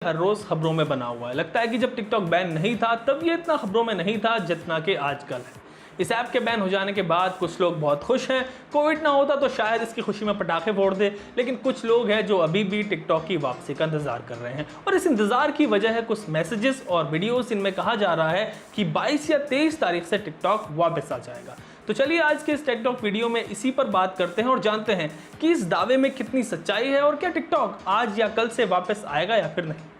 हर रोज खबरों में बना हुआ है। लगता है कि जब टिकटॉक बैन नहीं था तब ये इतना खबरों में नहीं था जितना कि आजकल है। इस ऐप के बैन हो जाने के बाद कुछ लोग बहुत खुश हैं, कोविड ना होता तो शायद इसकी खुशी में पटाखे फोड़ दे, लेकिन कुछ लोग हैं जो अभी भी टिकटॉक की वापसी का इंतजार कर रहे हैं। और इस इंतजार की वजह है कुछ मैसेजेस और वीडियोस, इनमें कहा जा रहा है कि 22 या 23 तारीख से टिकटॉक वापस आ जाएगा। तो चलिए आज के इस टिकटॉक वीडियो में इसी पर बात करते हैं और जानते हैं कि इस दावे में कितनी सच्चाई है और क्या टिकटॉक आज या कल से वापस आएगा या फिर नहीं।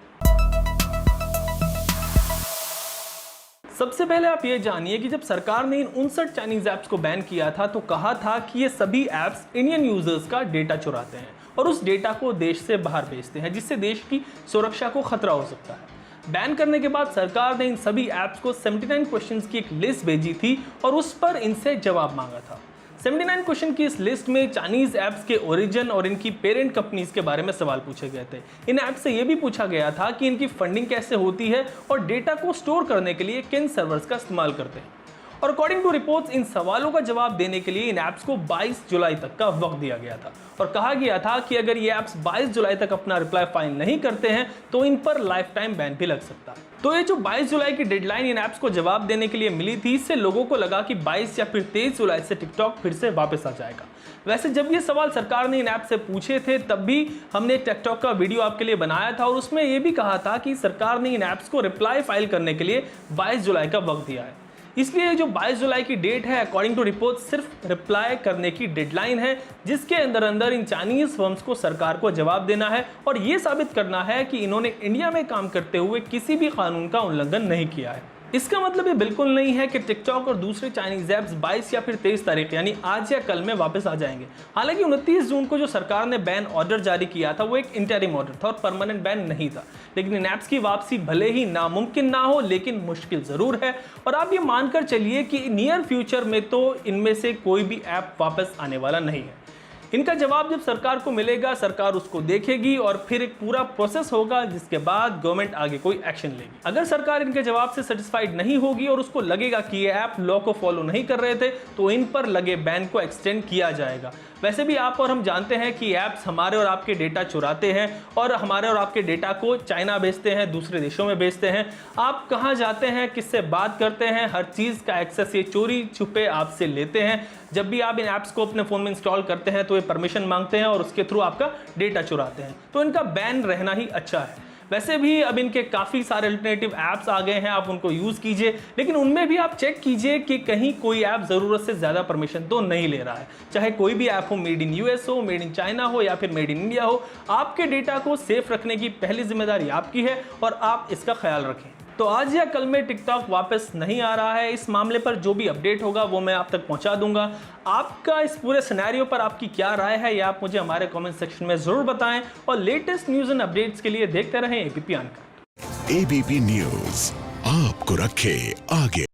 सबसे पहले आप ये जानिए कि जब सरकार ने इन 59 चाइनीज ऐप्स को बैन किया था तो कहा था कि ये सभी ऐप्स इंडियन यूजर्स का डेटा चुराते हैं और उस डेटा को देश से बाहर भेजते हैं, जिससे देश की सुरक्षा को खतरा हो सकता है। बैन करने के बाद सरकार ने इन सभी ऐप्स को 79 क्वेश्चंस की एक लिस्ट भेजी थी और उस पर इनसे जवाब मांगा था। 79 क्वेश्चन की इस लिस्ट में चाइनीज ऐप्स के ओरिजिन और इनकी पेरेंट कंपनीज के बारे में सवाल पूछे गए थे। इन ऐप से यह भी पूछा गया था कि इनकी फंडिंग कैसे होती है और डेटा को स्टोर करने के लिए किन सर्वर्स का इस्तेमाल करते हैं। और अकॉर्डिंग टू रिपोर्ट्स इन सवालों का जवाब देने के लिए इन ऐप्स को 22 जुलाई तक का वक्त दिया गया था और कहा गया था कि अगर ये ऐप्स 22 जुलाई तक अपना रिप्लाई फाइल नहीं करते हैं तो इन पर लाइफ टाइम बैन भी लग सकता है। तो ये जो 22 जुलाई की डेडलाइन इन ऐप्स को जवाब देने के लिए मिली थी, इससे लोगों को लगा कि 22 या फिर 23 जुलाई से टिकटॉक फिर से वापस आ जाएगा। वैसे जब ये सवाल सरकार ने इन ऐप से पूछे थे तब भी हमने टिकटॉक का वीडियो आपके लिए बनाया था और उसमें यह भी कहा था कि सरकार ने इन ऐप्स को रिप्लाई फाइल करने के लिए 22 जुलाई का वक्त दिया है। इसलिए जो 22 जुलाई की डेट है अकॉर्डिंग टू रिपोर्ट सिर्फ रिप्लाई करने की डेडलाइन है, जिसके अंदर इंन चाइनीज फर्म्स को सरकार को जवाब देना है और ये साबित करना है कि इन्होंने इंडिया में काम करते हुए किसी भी कानून का उल्लंघन नहीं किया है। इसका मतलब ये बिल्कुल नहीं है कि टिकटॉक और दूसरे चाइनीज ऐप्स 22 या फिर 23 तारीख यानी आज या कल में वापस आ जाएंगे। हालांकि 29 जून को जो सरकार ने बैन ऑर्डर जारी किया था वो एक इंटरिम ऑर्डर था और परमानेंट बैन नहीं था, लेकिन इन ऐप्स की वापसी भले ही नामुमकिन ना हो लेकिन मुश्किल जरूर है। और आप ये मानकर चलिए कि नियर फ्यूचर में तो इनमें से कोई भी ऐप वापस आने वाला नहीं है। इनका जवाब जब सरकार को मिलेगा, सरकार उसको देखेगी और फिर एक पूरा प्रोसेस होगा जिसके बाद गवर्नमेंट आगे कोई एक्शन लेगी। अगर सरकार इनके जवाब से सेटिस्फाइड नहीं होगी और उसको लगेगा कि ये ऐप लॉ को फॉलो नहीं कर रहे थे तो इन पर लगे बैन को एक्सटेंड किया जाएगा। वैसे भी आप और हम जानते हैं कि ऐप्स हमारे और आपके डेटा चुराते हैं और हमारे और आपके डेटा को चाइना भेजते हैं, दूसरे देशों में भेजते हैं। आप कहाँ जाते हैं, किससे बात करते हैं, हर चीज़ का एक्सेस ये चोरी छुपे आपसे लेते हैं। जब भी आप इन ऐप्स को अपने फ़ोन में इंस्टॉल करते हैं तो ये परमिशन मांगते हैं और उसके थ्रू आपका डेटा चुराते हैं, तो इनका बैन रहना ही अच्छा है। वैसे भी अब इनके काफ़ी सारे अल्टरनेटिव ऐप्स आ गए हैं, आप उनको यूज़ कीजिए, लेकिन उनमें भी आप चेक कीजिए कि कहीं कोई ऐप ज़रूरत से ज़्यादा परमिशन तो नहीं ले रहा है। चाहे कोई भी ऐप हो, मेड इन यूएस हो, मेड इन चाइना हो या फिर मेड इन इंडिया हो, आपके डेटा को सेफ रखने की पहली जिम्मेदारी आपकी है और आप इसका ख्याल रखें। तो आज या कल में टिकटॉक वापस नहीं आ रहा है, इस मामले पर जो भी अपडेट होगा वो मैं आप तक पहुंचा दूंगा। आपका इस पूरे सिनेरियो पर आपकी क्या राय है, या आप मुझे हमारे कमेंट सेक्शन में जरूर बताएं और लेटेस्ट न्यूज़ एंड अपडेट्स के लिए देखते रहें एबीपी अनकट। एबीपी न्यूज़ आपको रखे आगे।